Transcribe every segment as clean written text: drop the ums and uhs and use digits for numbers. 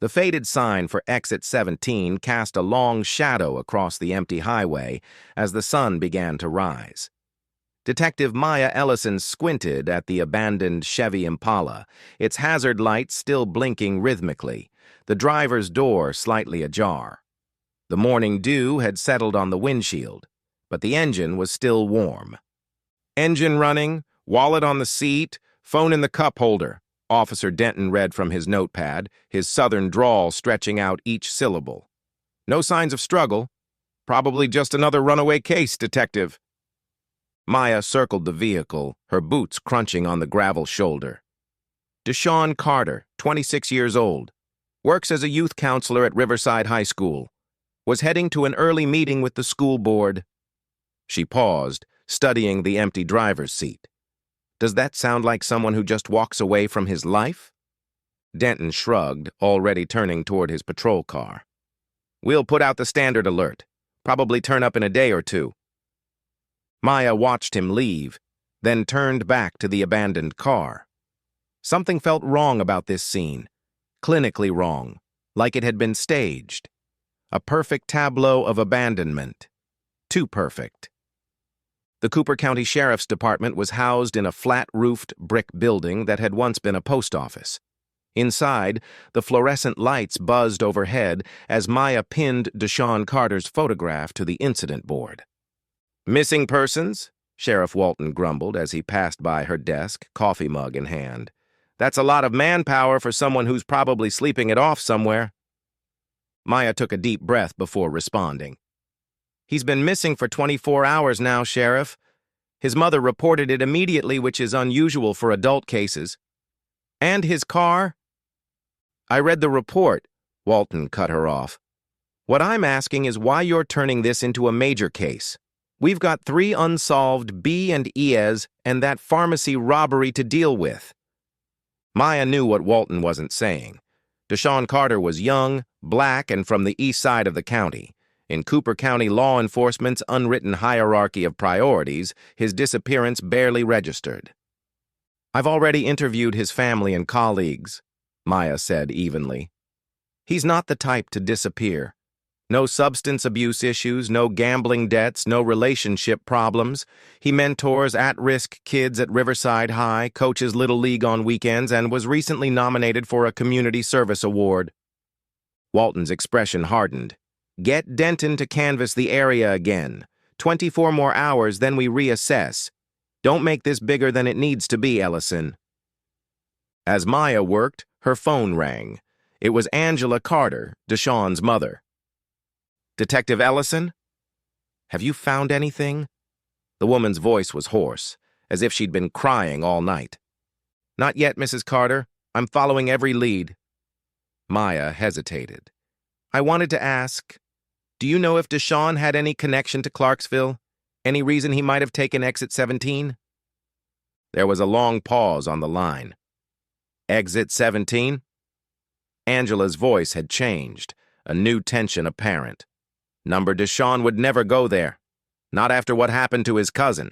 The faded sign for Exit 17 cast a long shadow across the empty highway as the sun began to rise. Detective Maya Ellison squinted at the abandoned Chevy Impala, its hazard lights still blinking rhythmically, the driver's door slightly ajar. The morning dew had settled on the windshield, but the engine was still warm. "Engine running, wallet on the seat, phone in the cup holder," Officer Denton read from his notepad, his southern drawl stretching out each syllable. "No signs of struggle. Probably just another runaway case, Detective." Maya circled the vehicle, her boots crunching on the gravel shoulder. Deshaun Carter, 26 years old, works as a youth counselor at Riverside High School, was heading to an early meeting with the school board. She paused, studying the empty driver's seat. Does that sound like someone who just walks away from his life? Denton shrugged, already turning toward his patrol car. "We'll put out the standard alert. Probably turn up in a day or two." Maya watched him leave, then turned back to the abandoned car. Something felt wrong about this scene, clinically wrong, like it had been staged. A perfect tableau of abandonment. Too perfect. The Cooper County Sheriff's Department was housed in a flat-roofed brick building that had once been a post office. Inside, the fluorescent lights buzzed overhead as Maya pinned Deshaun Carter's photograph to the incident board. "Missing persons?" Sheriff Walton grumbled as he passed by her desk, coffee mug in hand. "That's a lot of manpower for someone who's probably sleeping it off somewhere." Maya took a deep breath before responding. "He's been missing for 24 hours now, Sheriff. His mother reported it immediately, which is unusual for adult cases. And his car?" "I read the report," Walton cut her off. "What I'm asking is why you're turning this into a major case. We've got 3 unsolved B and E's and that pharmacy robbery to deal with." Maya knew what Walton wasn't saying. Deshaun Carter was young, black, and from the east side of the county. In Cooper County law enforcement's unwritten hierarchy of priorities, his disappearance barely registered. "I've already interviewed his family and colleagues," Maya said evenly. "He's not the type to disappear. No substance abuse issues, no gambling debts, no relationship problems. He mentors at-risk kids at Riverside High, coaches Little League on weekends, and was recently nominated for a Community Service Award." Walton's expression hardened. "Get Denton to canvass the area again. 24 more hours, then we reassess. Don't make this bigger than it needs to be, Ellison." As Maya worked, her phone rang. It was Angela Carter, Deshaun's mother. "Detective Ellison? Have you found anything?" The woman's voice was hoarse, as if she'd been crying all night. "Not yet, Mrs. Carter. I'm following every lead." Maya hesitated. "I wanted to ask, do you know if Deshaun had any connection to Clarksville? Any reason he might have taken Exit 17? There was a long pause on the line. "Exit 17? Angela's voice had changed, a new tension apparent. "Number Deshaun would never go there. Not after what happened to his cousin."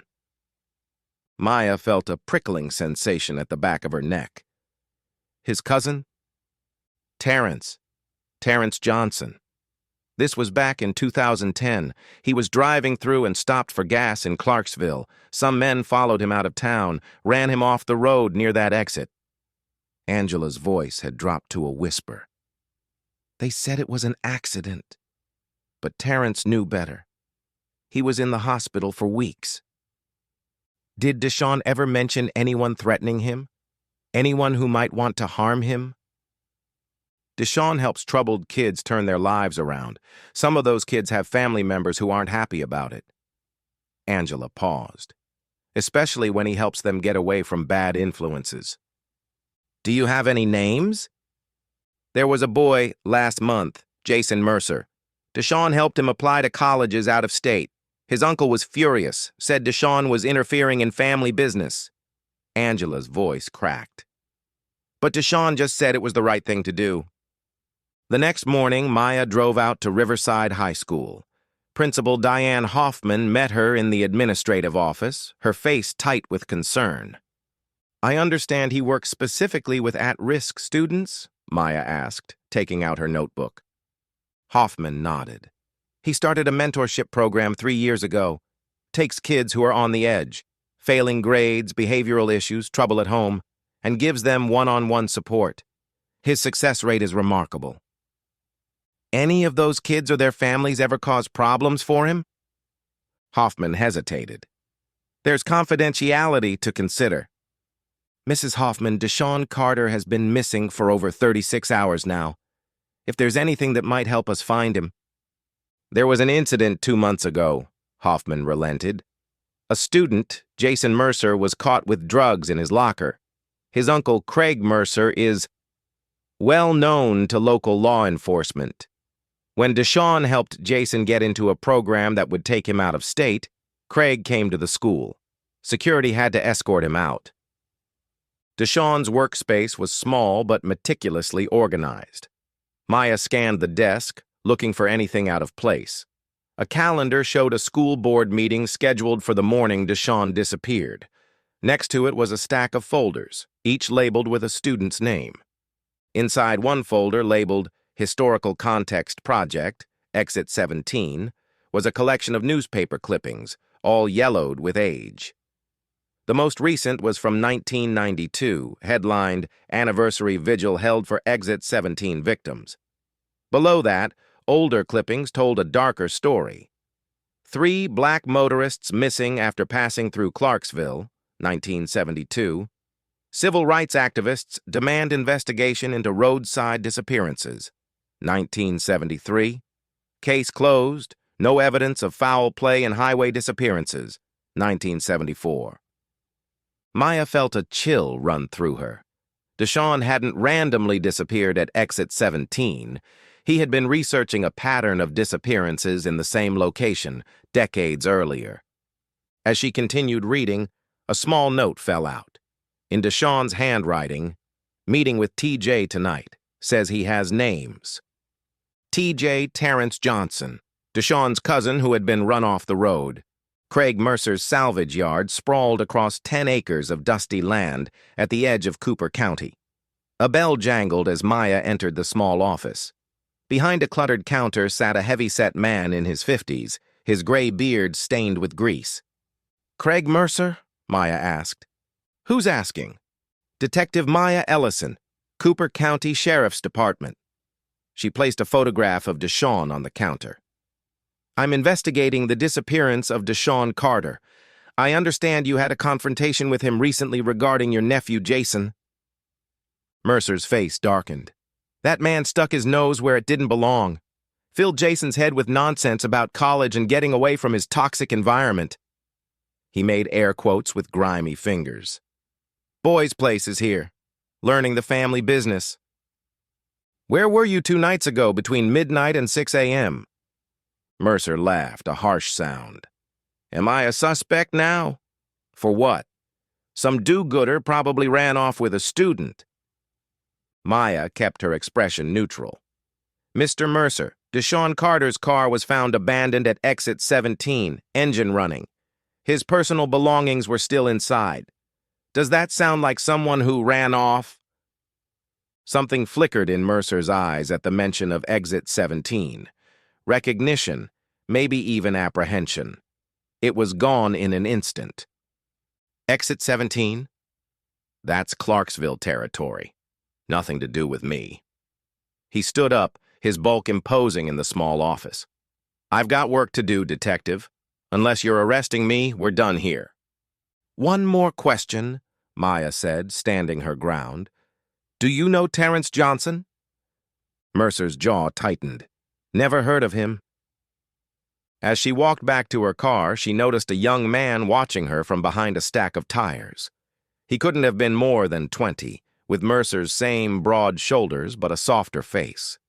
Maya felt a prickling sensation at the back of her neck. "His cousin?" "Terrence. Terrence Johnson. This was back in 2010. He was driving through and stopped for gas in Clarksville. Some men followed him out of town, ran him off the road near that exit." Angela's voice had dropped to a whisper. "They said it was an accident." But Terrence knew better. He was in the hospital for weeks. "Did Deshaun ever mention anyone threatening him? Anyone who might want to harm him?" "Deshaun helps troubled kids turn their lives around. Some of those kids have family members who aren't happy about it." Angela paused. "Especially when he helps them get away from bad influences." "Do you have any names?" "There was a boy last month, Jason Mercer. Deshaun helped him apply to colleges out of state. His uncle was furious, said Deshaun was interfering in family business." Angela's voice cracked. "But Deshaun just said it was the right thing to do." The next morning, Maya drove out to Riverside High School. Principal Diane Hoffman met her in the administrative office, her face tight with concern. "I understand he works specifically with at-risk students?" Maya asked, taking out her notebook. Hoffman nodded. He started a mentorship program 3 years ago. Takes kids who are on the edge, failing grades, behavioral issues, trouble at home, and gives them one-on-one support. His success rate is remarkable. Any of those kids or their families ever cause problems for him? Hoffman hesitated. There's confidentiality to consider. Mrs. Hoffman, Deshaun Carter has been missing for over 36 hours now. If there's anything that might help us find him. There was an incident 2 months ago, Hoffman relented. A student, Jason Mercer, was caught with drugs in his locker. His uncle, Craig Mercer, is well known to local law enforcement. When Deshaun helped Jason get into a program that would take him out of state, Craig came to the school. Security had to escort him out. Deshaun's workspace was small but meticulously organized. Maya scanned the desk, looking for anything out of place. A calendar showed a school board meeting scheduled for the morning Deshaun disappeared. Next to it was a stack of folders, each labeled with a student's name. Inside one folder labeled Historical Context Project, Exit 17, was a collection of newspaper clippings, all yellowed with age. The most recent was from 1992, headlined Anniversary Vigil Held for Exit 17 Victims. Below that, older clippings told a darker story. 3 black motorists missing after passing through Clarksville, 1972. Civil rights activists demand investigation into roadside disappearances, 1973. Case closed, no evidence of foul play in highway disappearances, 1974. Maya felt a chill run through her. Deshaun hadn't randomly disappeared at Exit 17. He had been researching a pattern of disappearances in the same location decades earlier. As she continued reading, a small note fell out. In Deshaun's handwriting, "Meeting with TJ tonight. Says he has names." TJ Terrence Johnson, Deshaun's cousin who had been run off the road. Craig Mercer's salvage yard sprawled across 10 acres of dusty land at the edge of Cooper County. A bell jangled as Maya entered the small office. Behind a cluttered counter sat a heavy-set man in his 50s, his gray beard stained with grease. "Craig Mercer?" Maya asked. "Who's asking?" "Detective Maya Ellison, Cooper County Sheriff's Department." She placed a photograph of Deshaun on the counter. "I'm investigating the disappearance of Deshaun Carter. I understand you had a confrontation with him recently regarding your nephew, Jason." Mercer's face darkened. That man stuck his nose where it didn't belong. Filled Jason's head with nonsense about college and getting away from his toxic environment. He made air quotes with grimy fingers. "Boy's place is here, learning the family business." "Where were you 2 nights ago between midnight and 6 a.m.? Mercer laughed, a harsh sound. "Am I a suspect now? For what? Some do-gooder probably ran off with a student." Maya kept her expression neutral. "Mr. Mercer, Deshaun Carter's car was found abandoned at Exit 17, engine running. His personal belongings were still inside. Does that sound like someone who ran off?" Something flickered in Mercer's eyes at the mention of Exit 17. Recognition, maybe even apprehension. It was gone in an instant. "Exit 17? That's Clarksville territory. Nothing to do with me." He stood up, his bulk imposing in the small office. "I've got work to do, Detective. Unless you're arresting me, we're done here." "One more question," Maya said, standing her ground. "Do you know Terrence Johnson?" Mercer's jaw tightened. "Never heard of him." As she walked back to her car, she noticed a young man watching her from behind a stack of tires. He couldn't have been more than 20, with Mercer's same broad shoulders but a softer face.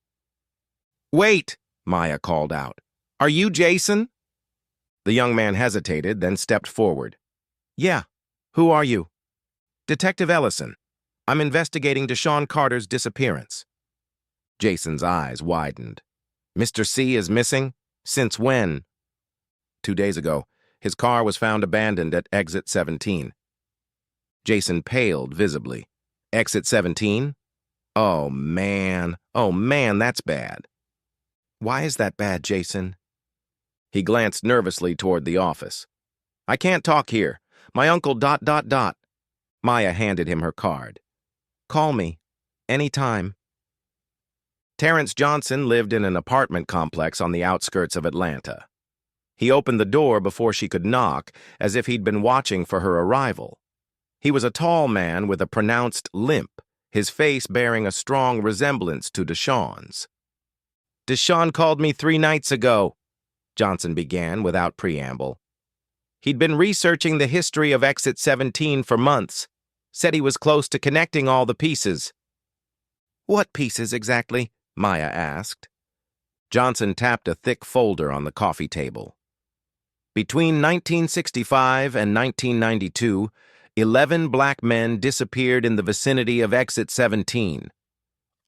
"Wait," Maya called out. "Are you Jason?" The young man hesitated, then stepped forward. "Yeah. Who are you?" "Detective Ellison. I'm investigating Deshaun Carter's disappearance." Jason's eyes widened. "Mr. C is missing? Since when?" 2 days ago. His car was found abandoned at Exit 17. Jason paled visibly. "Exit 17? Oh, man. Oh, man, that's bad. Why is that bad, Jason? He glanced nervously toward the office. I can't talk here. My uncle ... Maya handed him her card. Call me. Anytime. Terrence Johnson lived in an apartment complex on the outskirts of Atlanta. He opened the door before she could knock, as if he'd been watching for her arrival. He was a tall man with a pronounced limp, his face bearing a strong resemblance to Deshawn's. Deshawn called me 3 nights ago, Johnson began without preamble. He'd been researching the history of Exit 17 for months, said he was close to connecting all the pieces. What pieces exactly? Maya asked. Johnson tapped a thick folder on the coffee table. Between 1965 and 1992, 11 black men disappeared in the vicinity of Exit 17.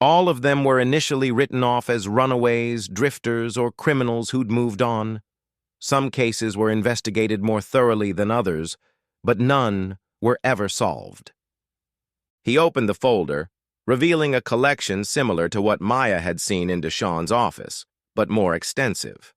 All of them were initially written off as runaways, drifters, or criminals who'd moved on. Some cases were investigated more thoroughly than others, but none were ever solved. He opened the folder, revealing a collection similar to what Maya had seen in Deshawn's office, but more extensive.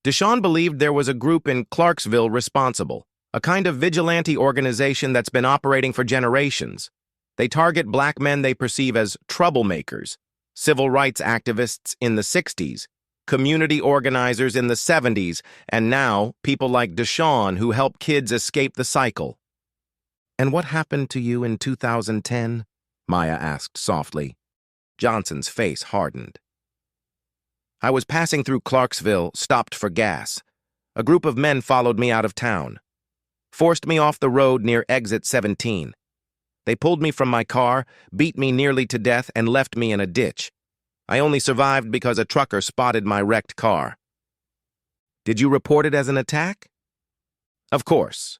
Deshawn believed there was a group in Clarksville responsible, a kind of vigilante organization that's been operating for generations. They target black men they perceive as troublemakers, civil rights activists in the 60s, community organizers in the 70s, and now people like Deshawn who help kids escape the cycle. And what happened to you in 2010? Maya asked softly. Johnson's face hardened. I was passing through Clarksville, stopped for gas. A group of men followed me out of town, forced me off the road near Exit 17. They pulled me from my car, beat me nearly to death, and left me in a ditch. I only survived because a trucker spotted my wrecked car. Did you report it as an attack? Of course.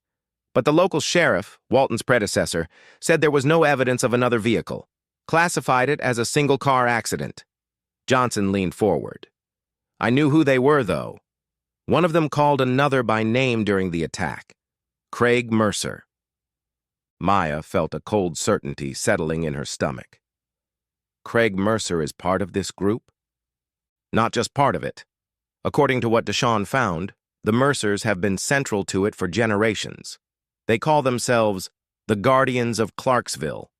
But the local sheriff, Walton's predecessor, said there was no evidence of another vehicle, classified it as a single-car accident. Johnson leaned forward. I knew who they were, though. One of them called another by name during the attack. Craig Mercer. Maya felt a cold certainty settling in her stomach. Craig Mercer is part of this group? Not just part of it. According to what Deshawn found, the Mercers have been central to it for generations. They call themselves the Guardians of Clarksville.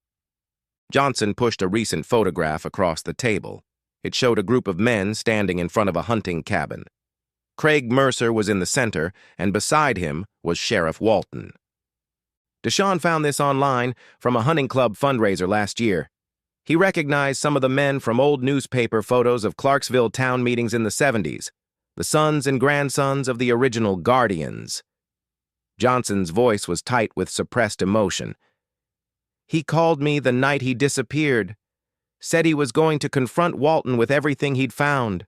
Johnson pushed a recent photograph across the table. It showed a group of men standing in front of a hunting cabin. Craig Mercer was in the center, and beside him was Sheriff Walton. Deshawn found this online from a hunting club fundraiser last year. He recognized some of the men from old newspaper photos of Clarksville town meetings in the 70s, the sons and grandsons of the original Guardians. Johnson's voice was tight with suppressed emotion. He called me the night he disappeared, said he was going to confront Walton with everything he'd found.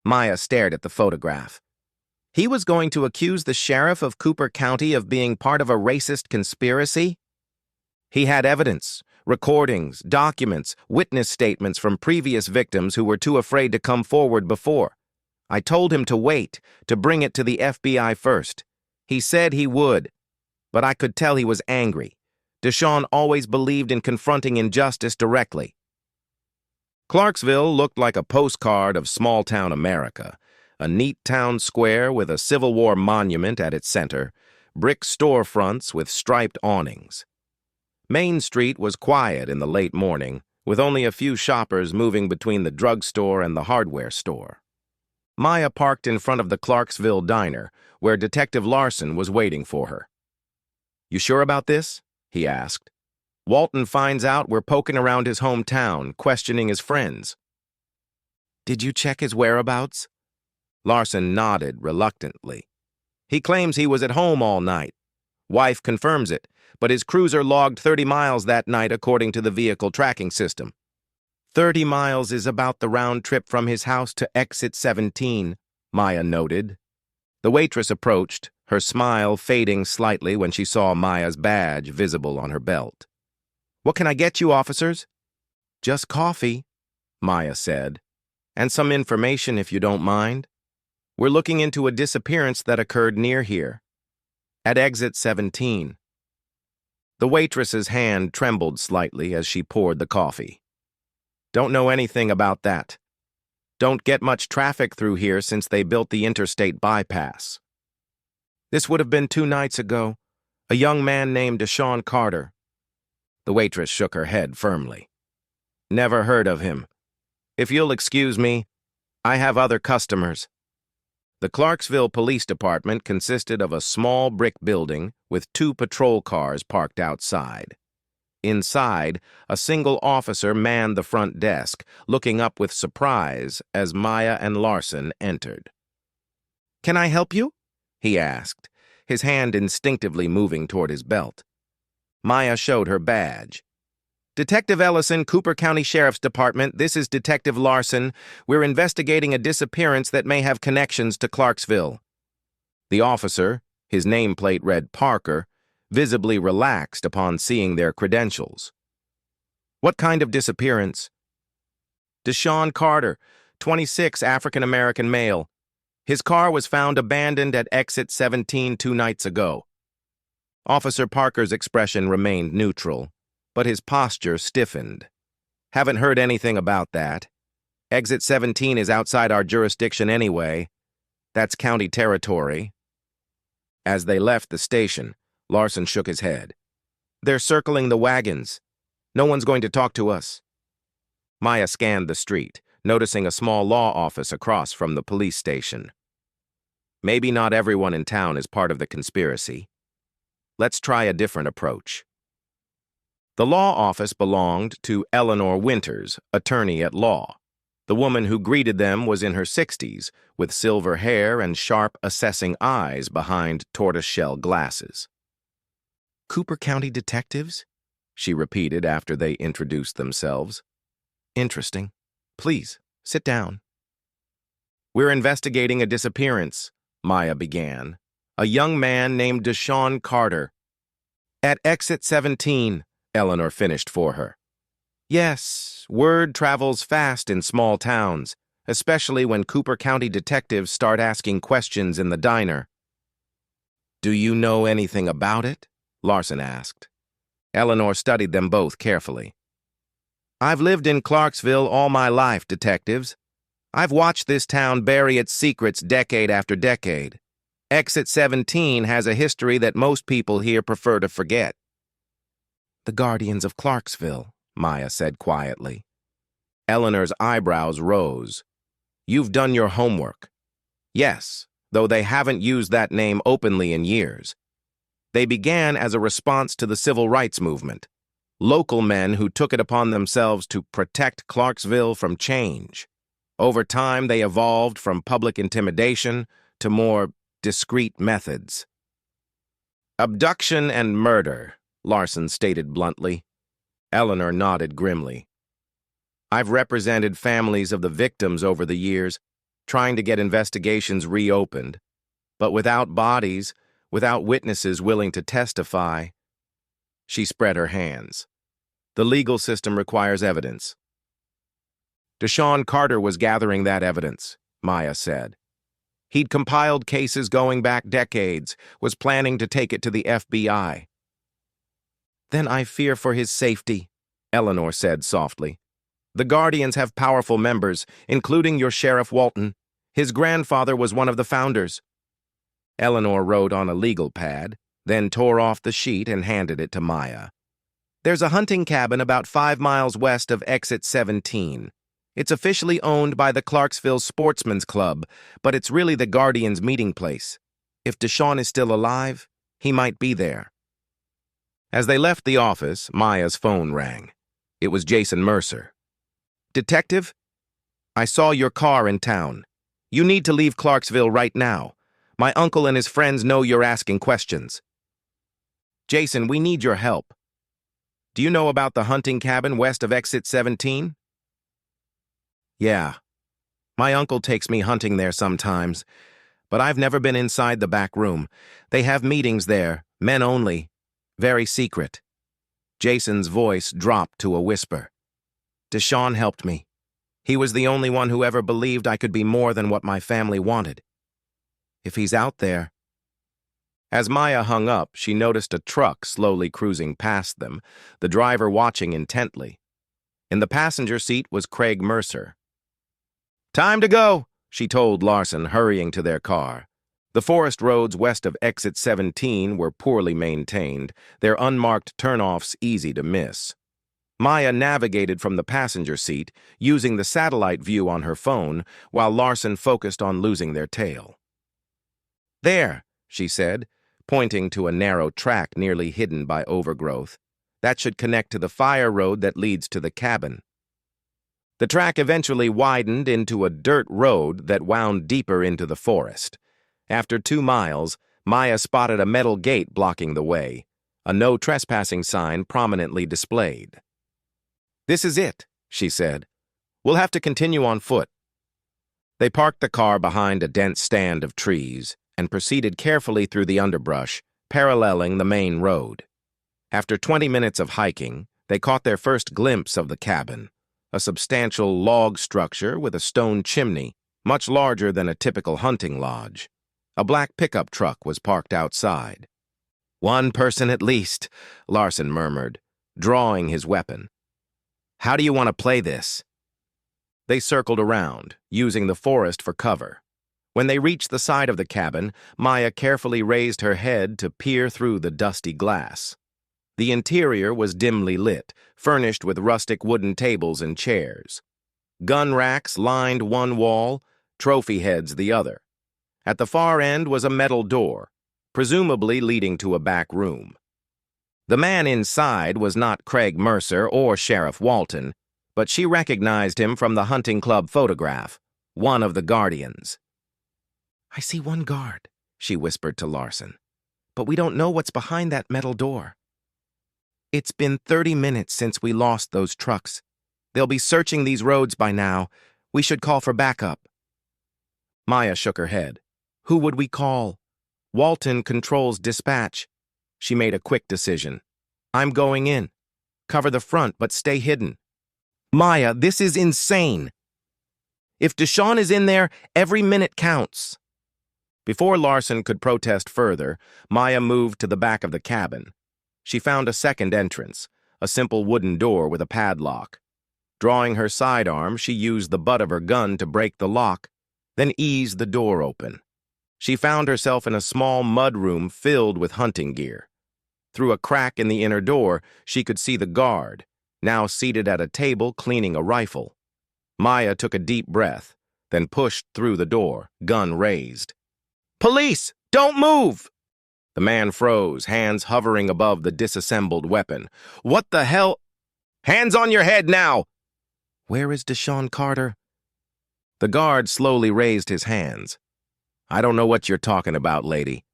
Maya stared at the photograph. He was going to accuse the sheriff of Cooper County of being part of a racist conspiracy? He had evidence, recordings, documents, witness statements from previous victims who were too afraid to come forward before. I told him to wait, to bring it to the FBI first. He said he would, but I could tell he was angry. Deshawn always believed in confronting injustice directly. Clarksville looked like a postcard of small-town America, a neat town square with a Civil War monument at its center, brick storefronts with striped awnings. Main Street was quiet in the late morning, with only a few shoppers moving between the drugstore and the hardware store. Maya parked in front of the Clarksville diner, where Detective Larson was waiting for her. You sure about this? He asked. Walton finds out we're poking around his hometown, questioning his friends. Did you check his whereabouts? Larson nodded reluctantly. He claims he was at home all night. Wife confirms it, but his cruiser logged 30 miles that night according to the vehicle tracking system. 30 miles is about the round trip from his house to Exit 17, Maya noted. The waitress approached, her smile fading slightly when she saw Maya's badge visible on her belt. What can I get you, officers? Just coffee, Maya said. And some information if you don't mind. We're looking into a disappearance that occurred near here, at Exit 17. The waitress's hand trembled slightly as she poured the coffee. Don't know anything about that. Don't get much traffic through here since they built the interstate bypass. This would have been 2 nights ago. A young man named Deshaun Carter. The waitress shook her head firmly. Never heard of him. If you'll excuse me, I have other customers. The Clarksville Police Department consisted of a small brick building with 2 patrol cars parked outside. Inside, a single officer manned the front desk, looking up with surprise as Maya and Larson entered. "Can I help you?" he asked, his hand instinctively moving toward his belt. Maya showed her badge. "Detective Ellison, Cooper County Sheriff's Department. This is Detective Larson. We're investigating a disappearance that may have connections to Clarksville." The officer, his nameplate read Parker, visibly relaxed upon seeing their credentials. "What kind of disappearance?" "Deshaun Carter, 26, African-American male. His car was found abandoned at exit 17 2 nights ago." Officer Parker's expression remained neutral, but his posture stiffened. "Haven't heard anything about that. Exit 17 is outside our jurisdiction anyway. That's county territory." As they left the station, Larson shook his head. "They're circling the wagons. No one's going to talk to us." Maya scanned the street, noticing a small law office across from the police station. Maybe not everyone in town is part of the conspiracy. Let's try a different approach. The law office belonged to Eleanor Winters, attorney at law. The woman who greeted them was in her 60s, with silver hair and sharp, assessing eyes behind tortoiseshell glasses. "Cooper County detectives?" she repeated after they introduced themselves. "Interesting. Please, sit down." "We're investigating a disappearance," Maya began. "A young man named Deshaun Carter." "At exit 17, Eleanor finished for her. "Yes, word travels fast in small towns, especially when Cooper County detectives start asking questions in the diner." "Do you know anything about it?" Larson asked. Eleanor studied them both carefully. "I've lived in Clarksville all my life, detectives. I've watched this town bury its secrets decade after decade. Exit 17 has a history that most people here prefer to forget." "The Guardians of Clarksville," Maya said quietly. Eleanor's eyebrows rose. "You've done your homework." "Yes, though they haven't used that name openly in years. They began as a response to the civil rights movement. Local men who took it upon themselves to protect Clarksville from change. Over time, they evolved from public intimidation to more discreet methods." "Abduction and murder," Larson stated bluntly. Eleanor nodded grimly. "I've represented families of the victims over the years, trying to get investigations reopened. But without bodies, without witnesses willing to testify..." She spread her hands. "The legal system requires evidence." "Deshaun Carter was gathering that evidence," Maya said. "He'd compiled cases going back decades, was planning to take it to the FBI." "Then I fear for his safety," Eleanor said softly. "The Guardians have powerful members, including your Sheriff Walton. His grandfather was one of the founders." Eleanor wrote on a legal pad, then tore off the sheet and handed it to Maya. "There's a hunting cabin about 5 miles west of exit 17. It's officially owned by the Clarksville Sportsman's Club, but it's really the Guardians' meeting place. If Deshaun is still alive, he might be there." As they left the office, Maya's phone rang. It was Jason Mercer. "Detective? I saw your car in town. You need to leave Clarksville right now. My uncle and his friends know you're asking questions." "Jason, we need your help. Do you know about the hunting cabin west of exit 17? "Yeah. My uncle takes me hunting there sometimes, but I've never been inside the back room. They have meetings there, men only. Very secret." Jason's voice dropped to a whisper. "Deshaun helped me. He was the only one who ever believed I could be more than what my family wanted. If he's out there..." As Maya hung up, she noticed a truck slowly cruising past them, the driver watching intently. In the passenger seat was Craig Mercer. "Time to go," she told Larson, hurrying to their car. The forest roads west of exit 17 were poorly maintained, their unmarked turnoffs easy to miss. Maya navigated from the passenger seat, using the satellite view on her phone, while Larson focused on losing their tail. "There," she said, pointing to a narrow track nearly hidden by overgrowth. "That should connect to the fire road that leads to the cabin." The track eventually widened into a dirt road that wound deeper into the forest. After 2 miles, Maya spotted a metal gate blocking the way, a no trespassing sign prominently displayed. "This is it," she said. "We'll have to continue on foot." They parked the car behind a dense stand of trees and proceeded carefully through the underbrush, paralleling the main road. After 20 minutes of hiking, they caught their first glimpse of the cabin, a substantial log structure with a stone chimney, much larger than a typical hunting lodge. A black pickup truck was parked outside. "One person at least," Larson murmured, drawing his weapon. "How do you want to play this?" They circled around, using the forest for cover. When they reached the side of the cabin, Maya carefully raised her head to peer through the dusty glass. The interior was dimly lit, furnished with rustic wooden tables and chairs. Gun racks lined one wall, trophy heads the other. At the far end was a metal door, presumably leading to a back room. The man inside was not Craig Mercer or Sheriff Walton, but she recognized him from the hunting club photograph, one of the guardians. "I see one guard," she whispered to Larson, "but we don't know what's behind that metal door." "It's been 30 minutes since we lost those trucks. They'll be searching these roads by now. We should call for backup." Maya shook her head. "Who would we call? Walton controls dispatch." She made a quick decision. "I'm going in. Cover the front, but stay hidden." "Maya, this is insane. If Deshawn is in there, every minute counts." Before Larson could protest further, Maya moved to the back of the cabin. She found a second entrance, a simple wooden door with a padlock. Drawing her sidearm, she used the butt of her gun to break the lock, then eased the door open. She found herself in a small mudroom filled with hunting gear. Through a crack in the inner door, she could see the guard, now seated at a table cleaning a rifle. Maya took a deep breath, then pushed through the door, gun raised. "Police! Don't move!" The man froze, hands hovering above the disassembled weapon. "What the hell? Hands on your head now!" "Where is Deshawn Carter?" The guard slowly raised his hands. "I don't know what you're talking about, lady."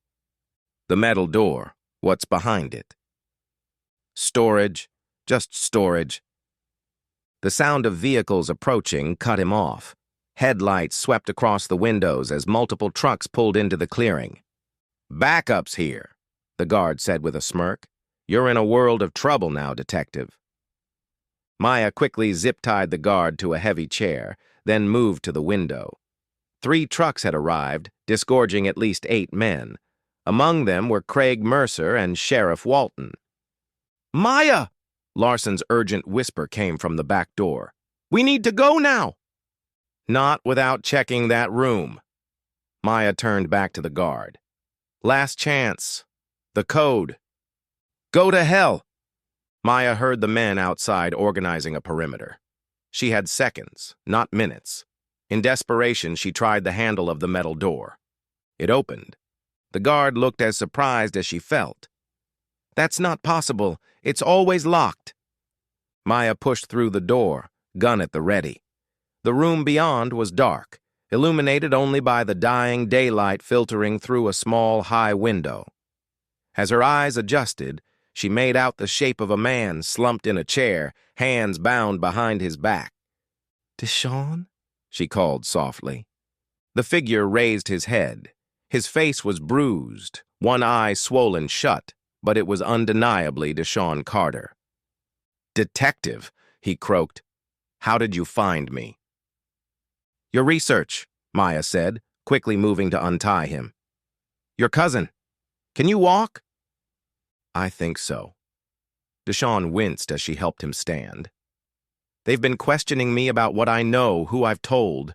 "The metal door. What's behind it?" "Storage. Just storage." The sound of vehicles approaching cut him off. Headlights swept across the windows as multiple trucks pulled into the clearing. "Backup's here," the guard said with a smirk. "You're in a world of trouble now, detective." Maya quickly zip-tied the guard to a heavy chair, then moved to the window. 3 trucks had arrived, disgorging at least 8 men. Among them were Craig Mercer and Sheriff Walton. "Maya!" Larson's urgent whisper came from the back door. "We need to go now!" "Not without checking that room." Maya turned back to the guard. "Last chance. The code." "Go to hell!" Maya heard the men outside organizing a perimeter. She had seconds, not minutes. In desperation, she tried the handle of the metal door. It opened. The guard looked as surprised as she felt. "That's not possible. It's always locked." Maya pushed through the door, gun at the ready. The room beyond was dark, illuminated only by the dying daylight filtering through a small, high window. As her eyes adjusted, she made out the shape of a man slumped in a chair, hands bound behind his back. "Deshawn?" she called softly. The figure raised his head. His face was bruised, one eye swollen shut, but it was undeniably Deshawn Carter. "Detective," he croaked. "How did you find me?" "Your research," Maya said, quickly moving to untie him. "Your cousin. Can you walk?" "I think so." Deshawn winced as she helped him stand. They've been questioning me about what I know, who I've told.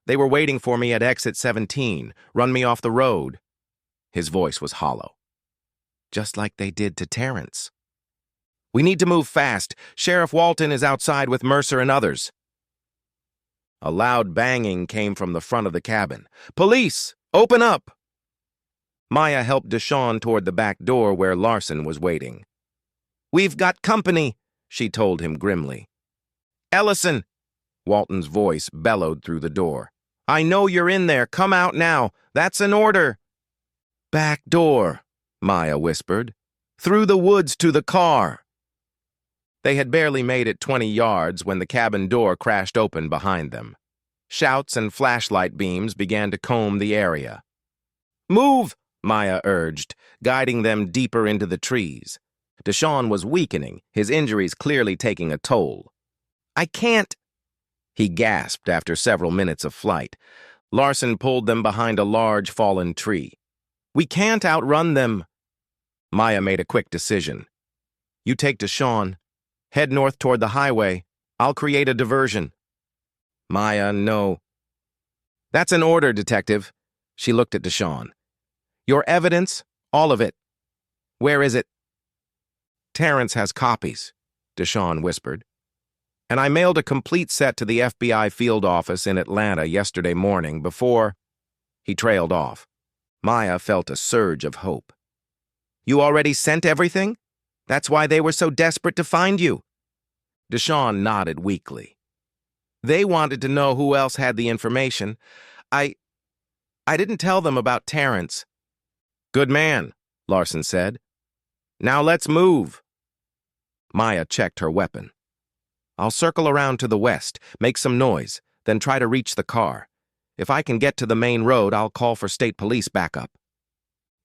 They were waiting for me at exit 17, run me off the road." His voice was hollow. "Just like they did to Terrence." "We need to move fast. Sheriff Walton is outside with Mercer and others." A loud banging came from the front of the cabin. "Police! Open up!" Maya helped Deshawn toward the back door where Larson was waiting. "We've got company," she told him grimly. "Ellison!" Walton's voice bellowed through the door. "I know you're in there. Come out now. That's an order." "Back door," Maya whispered. "Through the woods to the car." They had barely made it 20 yards when the cabin door crashed open behind them. Shouts and flashlight beams began to comb the area. "Move!" Maya urged, guiding them deeper into the trees. Deshawn was weakening, his injuries clearly taking a toll. "I can't," he gasped after several minutes of flight. Larson pulled them behind a large fallen tree. "We can't outrun them." Maya made a quick decision. "You take Deshawn. Head north toward the highway. I'll create a diversion." "Maya, no." "That's an order, Detective." She looked at Deshawn. "Your evidence? All of it. Where is it?" "Terrence has copies," Deshawn whispered. "And I mailed a complete set to the FBI field office in Atlanta yesterday morning before—" He trailed off. Maya felt a surge of hope. "You already sent everything? That's why they were so desperate to find you." Deshawn nodded weakly. "They wanted to know who else had the information. I didn't tell them about Terrence." "Good man," Larson said. "Now let's move." Maya checked her weapon. "I'll circle around to the west, make some noise, then try to reach the car. If I can get to the main road, I'll call for state police backup."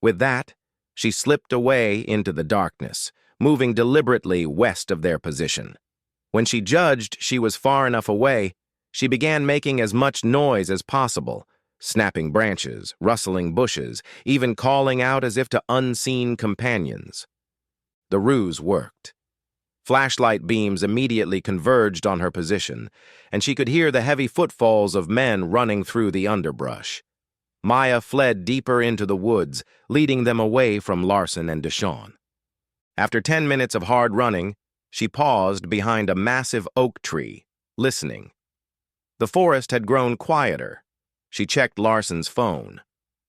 With that, she slipped away into the darkness, moving deliberately west of their position. When she judged she was far enough away, she began making as much noise as possible, snapping branches, rustling bushes, even calling out as if to unseen companions. The ruse worked. Flashlight beams immediately converged on her position, and she could hear the heavy footfalls of men running through the underbrush. Maya fled deeper into the woods, leading them away from Larson and Deshawn. After 10 minutes of hard running, she paused behind a massive oak tree, listening. The forest had grown quieter. She checked Larson's phone.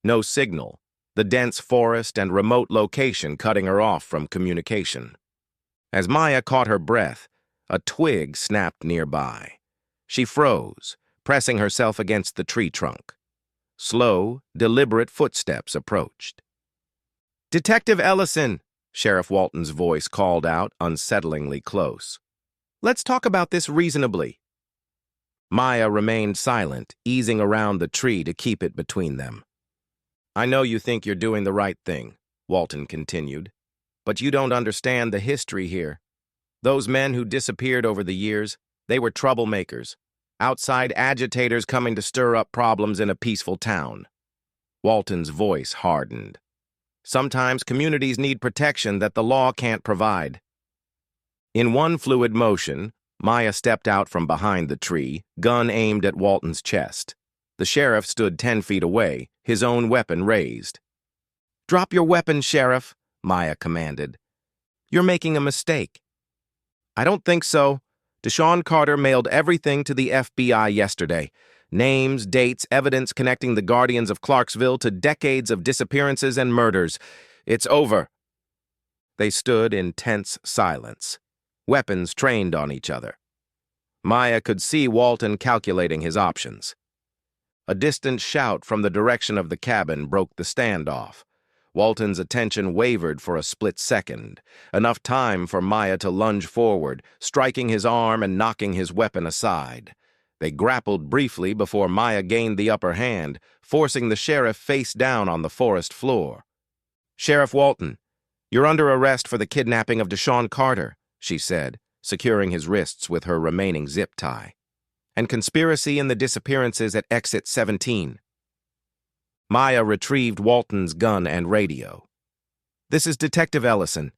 No signal, the dense forest and remote location cutting her off from communication. As Maya caught her breath, a twig snapped nearby. She froze, pressing herself against the tree trunk. Slow, deliberate footsteps approached. "Detective Ellison," Sheriff Walton's voice called out, unsettlingly close. "Let's talk about this reasonably." Maya remained silent, easing around the tree to keep it between them. "I know you think you're doing the right thing," Walton continued, "but you don't understand the history here. Those men who disappeared over the years, they were troublemakers, outside agitators coming to stir up problems in a peaceful town." Walton's voice hardened. "Sometimes communities need protection that the law can't provide." In one fluid motion, Maya stepped out from behind the tree, gun aimed at Walton's chest. The sheriff stood 10 feet away, his own weapon raised. "Drop your weapon, Sheriff," Maya commanded. "You're making a mistake." "I don't think so. Deshawn Carter mailed everything to the FBI yesterday. Names, dates, evidence connecting the Guardians of Clarksville to decades of disappearances and murders. It's over." They stood in tense silence, weapons trained on each other. Maya could see Walton calculating his options. A distant shout from the direction of the cabin broke the standoff. Walton's attention wavered for a split second, enough time for Maya to lunge forward, striking his arm and knocking his weapon aside. They grappled briefly before Maya gained the upper hand, forcing the sheriff face down on the forest floor. "Sheriff Walton, you're under arrest for the kidnapping of Deshawn Carter," she said, securing his wrists with her remaining zip tie, "and conspiracy in the disappearances at exit 17. Maya retrieved Walton's gun and radio. "This is Detective Ellison.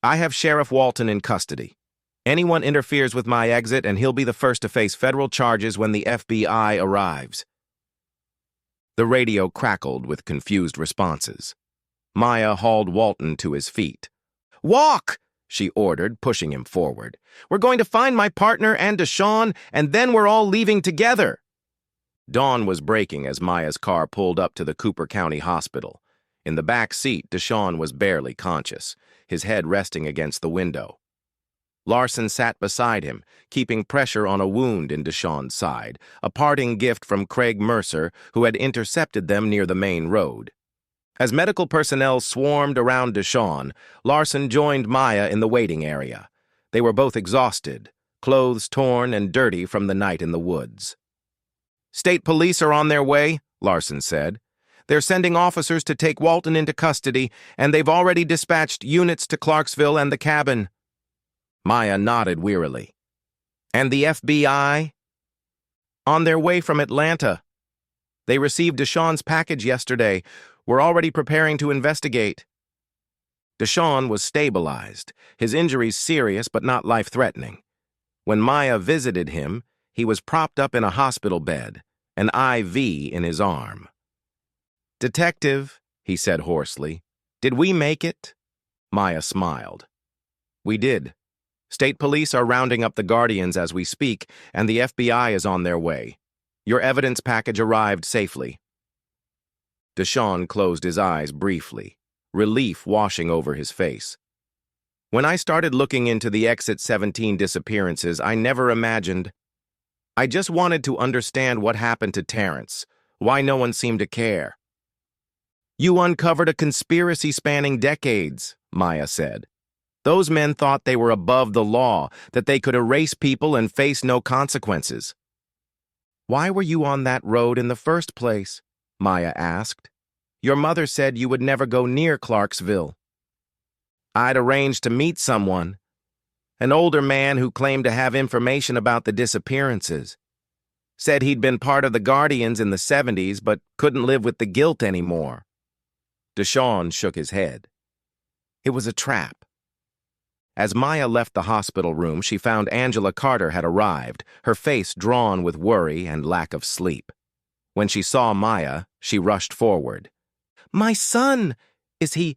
I have Sheriff Walton in custody." Anyone interferes with my exit and he'll be the first to face federal charges when the FBI arrives. The radio crackled with confused responses. Maya hauled Walton to his feet. "Walk!" she ordered, pushing him forward. "We're going to find my partner and Deshawn, and then we're all leaving together." Dawn was breaking as Maya's car pulled up to the Cooper County Hospital. In the back seat, Deshawn was barely conscious, his head resting against the window. Larson sat beside him, keeping pressure on a wound in Deshawn's side, a parting gift from Craig Mercer, who had intercepted them near the main road. As medical personnel swarmed around Deshawn, Larson joined Maya in the waiting area. They were both exhausted, clothes torn and dirty from the night in the woods. "State police are on their way," Larson said. "They're sending officers to take Walton into custody, and they've already dispatched units to Clarksville and the cabin." Maya nodded wearily. "And the FBI?" "On their way from Atlanta. They received Deshawn's package yesterday. We're already preparing to investigate." Deshawn was stabilized, his injuries serious but not life-threatening. When Maya visited him, he was propped up in a hospital bed, an IV in his arm. "Detective," he said hoarsely, "did we make it?" Maya smiled. "We did. State police are rounding up the Guardians as we speak, and the FBI is on their way. Your evidence package arrived safely." Deshawn closed his eyes briefly, relief washing over his face. "When I started looking into the Exit 17 disappearances, I never imagined. I just wanted to understand what happened to Terrence, why no one seemed to care." "You uncovered a conspiracy spanning decades," Maya said. "Those men thought they were above the law, that they could erase people and face no consequences." "Why were you on that road in the first place?" Maya asked. "Your mother said you would never go near Clarksville." "I'd arranged to meet someone, an older man who claimed to have information about the disappearances. Said he'd been part of the Guardians in the 70s, but couldn't live with the guilt anymore." Deshawn shook his head. It was a trap. As Maya left the hospital room, she found Angela Carter had arrived, her face drawn with worry and lack of sleep. When she saw Maya, she rushed forward. "My son! Is he—"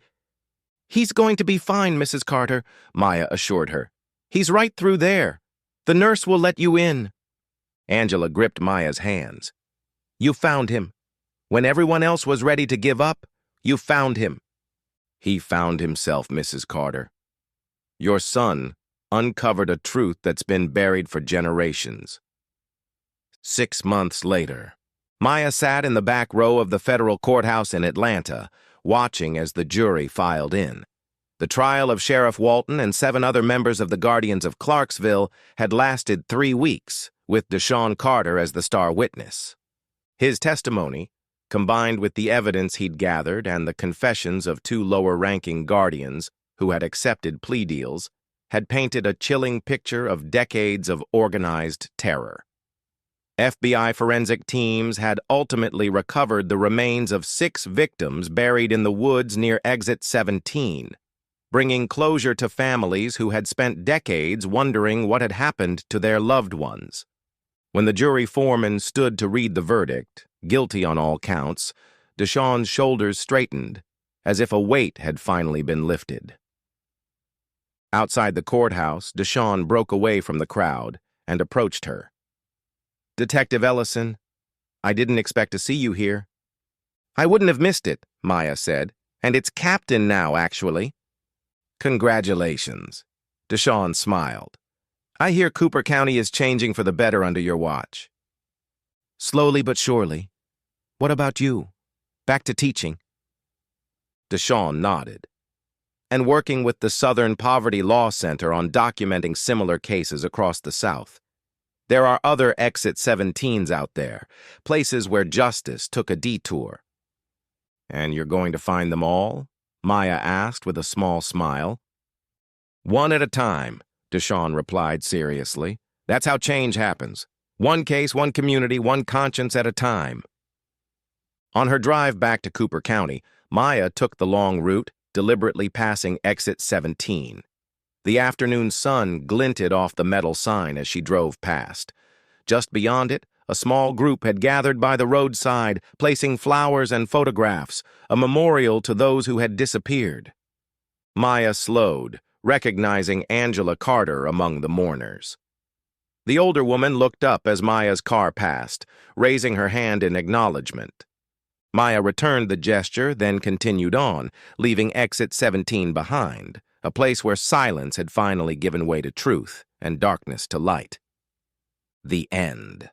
"He's going to be fine, Mrs. Carter," Maya assured her. "He's right through there. The nurse will let you in." Angela gripped Maya's hands. "You found him. When everyone else was ready to give up, you found him." "He found himself, Mrs. Carter. Your son uncovered a truth that's been buried for generations." 6 months later, Maya sat in the back row of the federal courthouse in Atlanta, watching as the jury filed in. The trial of Sheriff Walton and 7 other members of the Guardians of Clarksville had lasted 3 weeks, with Deshawn Carter as the star witness. His testimony, combined with the evidence he'd gathered and the confessions of 2 lower-ranking Guardians who had accepted plea deals, had painted a chilling picture of decades of organized terror. FBI forensic teams had ultimately recovered the remains of 6 victims buried in the woods near Exit 17, bringing closure to families who had spent decades wondering what had happened to their loved ones. When the jury foreman stood to read the verdict, guilty on all counts, Deshawn's shoulders straightened, as if a weight had finally been lifted. Outside the courthouse, Deshawn broke away from the crowd and approached her. "Detective Ellison, I didn't expect to see you here." "I wouldn't have missed it," Maya said. "And it's Captain now, actually." "Congratulations." Deshawn smiled. "I hear Cooper County is changing for the better under your watch." "Slowly but surely. What about you? Back to teaching?" Deshawn nodded. "And working with the Southern Poverty Law Center on documenting similar cases across the South. There are other Exit 17s out there, places where justice took a detour." "And you're going to find them all?" Maya asked with a small smile. "One at a time," Deshawn replied seriously. "That's how change happens. One case, one community, one conscience at a time." On her drive back to Cooper County, Maya took the long route, deliberately passing Exit 17. The afternoon sun glinted off the metal sign as she drove past. Just beyond it, a small group had gathered by the roadside, placing flowers and photographs, a memorial to those who had disappeared. Maya slowed, recognizing Angela Carter among the mourners. The older woman looked up as Maya's car passed, raising her hand in acknowledgement. Maya returned the gesture, then continued on, leaving exit 17 behind, a place where silence had finally given way to truth and darkness to light. The end.